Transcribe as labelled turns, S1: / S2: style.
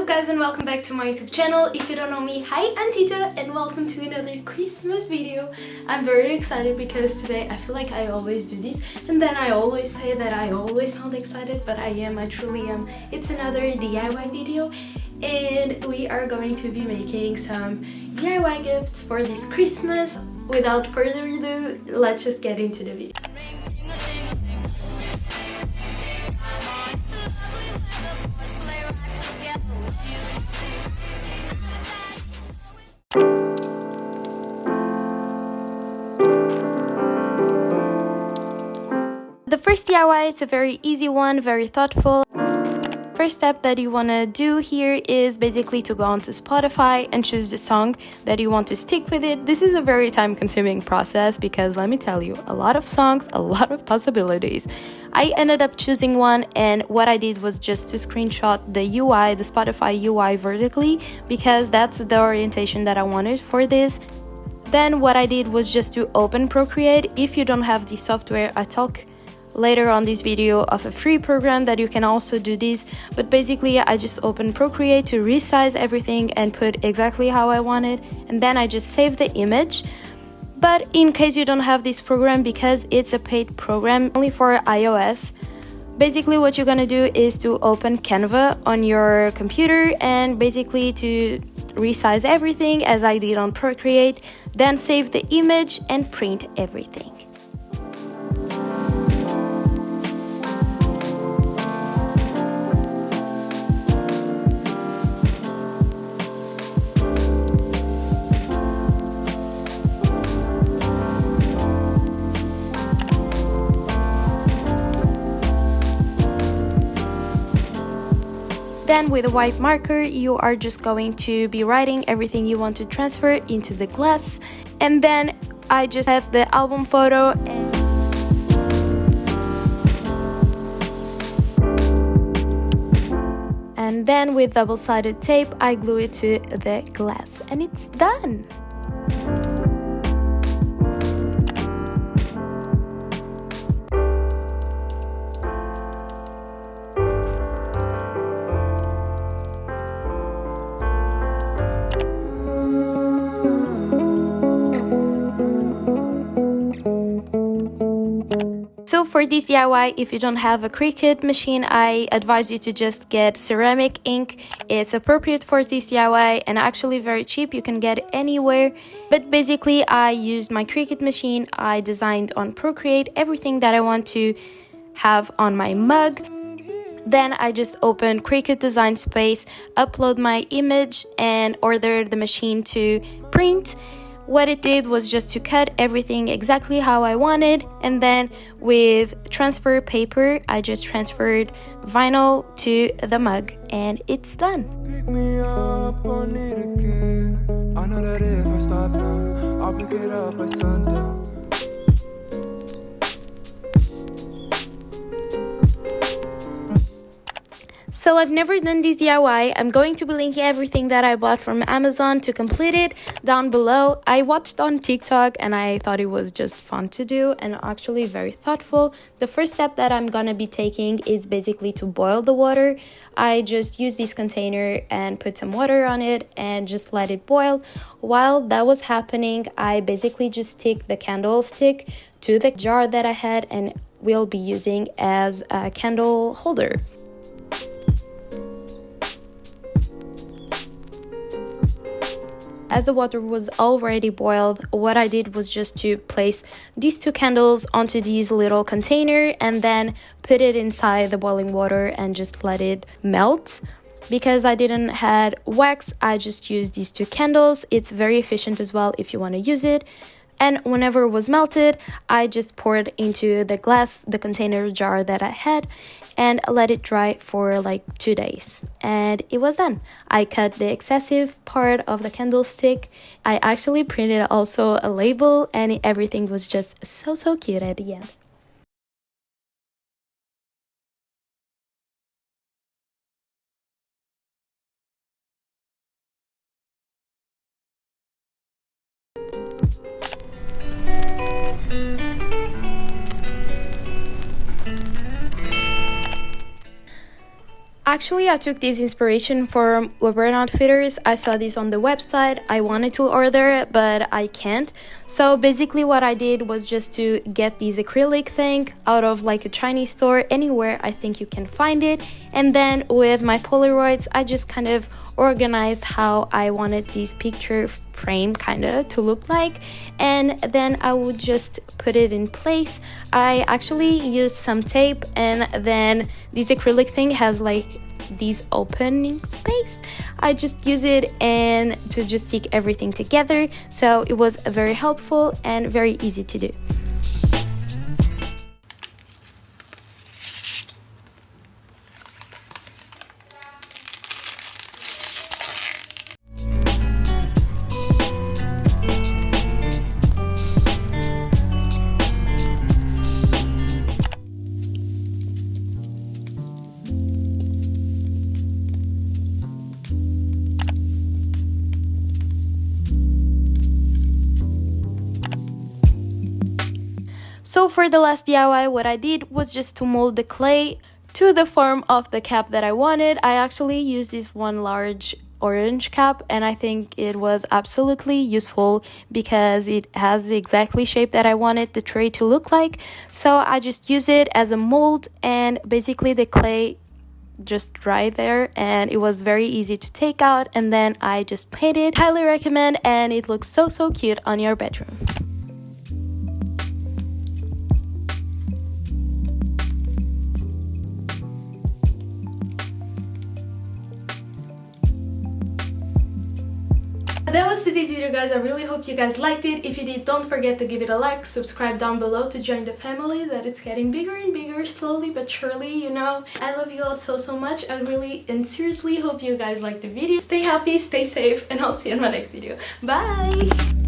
S1: up guys, and welcome back to my YouTube channel. If you don't know me, hi, I'm Tita and welcome to another Christmas video. I'm very excited because today I feel like I always do this and then I always say that I always sound excited, but I truly am. It's another DIY video and we are going to be making some DIY gifts for this Christmas. Without further ado, let's just get into the video. The first DIY is a very easy one, very thoughtful. First step that you want to do here is basically to go onto Spotify and choose the song that you want to stick with it. This is a very time-consuming process because let me tell you, a lot of songs, a lot of possibilities. I ended up choosing one, and what I did was just to screenshot the UI, the Spotify UI vertically, because that's the orientation that I wanted for this. Then what I did was just to open Procreate. If you don't have the software, I talk later on this video of a free program that you can also do this, but basically I just opened Procreate to resize everything and put exactly how I wanted, and then I just saved the image. But in case you don't have this program, because it's a paid program only for iOS, basically what you're gonna do is to open Canva on your computer and basically to resize everything as I did on Procreate, then save the image and print everything. Then with a white marker, you are just going to be writing everything you want to transfer into the glass. And then I just had the album photo and then with double-sided tape, I glue it to the glass and it's done. So for this DIY, if you don't have a Cricut machine, I advise you to just get ceramic ink. It's appropriate for this DIY and actually very cheap. You can get it anywhere. But basically, I used my Cricut machine. I designed on Procreate everything that I want to have on my mug. Then I just opened Cricut Design Space, upload my image, and order the machine to print. What it did was just to cut everything exactly how I wanted, and then with transfer paper I just transferred vinyl to the mug and it's done. Pick me up, I need a kid. I know that if I stop now, I'll pick it up by sundown. So I've never done this DIY. I'm going to be linking everything that I bought from Amazon to complete it down below. I watched on TikTok and I thought it was just fun to do and actually very thoughtful. The first step that I'm gonna be taking is basically to boil the water. I just used this container and put some water on it and just let it boil. While that was happening, I basically just stick the candlestick to the jar that I had and will be using as a candle holder. As the water was already boiled, what I did was just to place these two candles onto these little container and then put it inside the boiling water and just let it melt. Because I didn't had wax, I just used these two candles. It's very efficient as well if you want to use it. And whenever it was melted, I just poured into the glass, the container jar that I had, and let it dry for like 2 days. And it was done. I cut the excessive part of the candlestick. I actually printed also a label and everything was just so cute at the end. Actually, I took this inspiration from Urban Outfitters. I saw this on the website. I wanted to order it, but I can't. So basically what I did was just to get this acrylic thing out of like a Chinese store, anywhere I think you can find it. And then with my Polaroids, I just kind of organized how I wanted this picture frame kind of to look like, and then I would just put it in place. I actually used some tape, and then this acrylic thing has like this opening space. I just use it and to just stick everything together, so it was very helpful and very easy to do. So for the last DIY, what I did was just to mold the clay to the form of the cap that I wanted. I actually used this one large orange cap, and I think it was absolutely useful because it has the exactly shape that I wanted the tray to look like. So I just used it as a mold, and basically the clay just dried there, and it was very easy to take out, and then I just painted. Highly recommend, and it looks so cute on your bedroom. That was today's video, guys. I really hope you guys liked it. If you did, don't forget to give it a like, subscribe down below to join the family that is getting bigger and bigger, slowly but surely, you know. I love you all so much. I really and seriously hope you guys liked the video. Stay happy, stay safe, and I'll see you in my next video. Bye!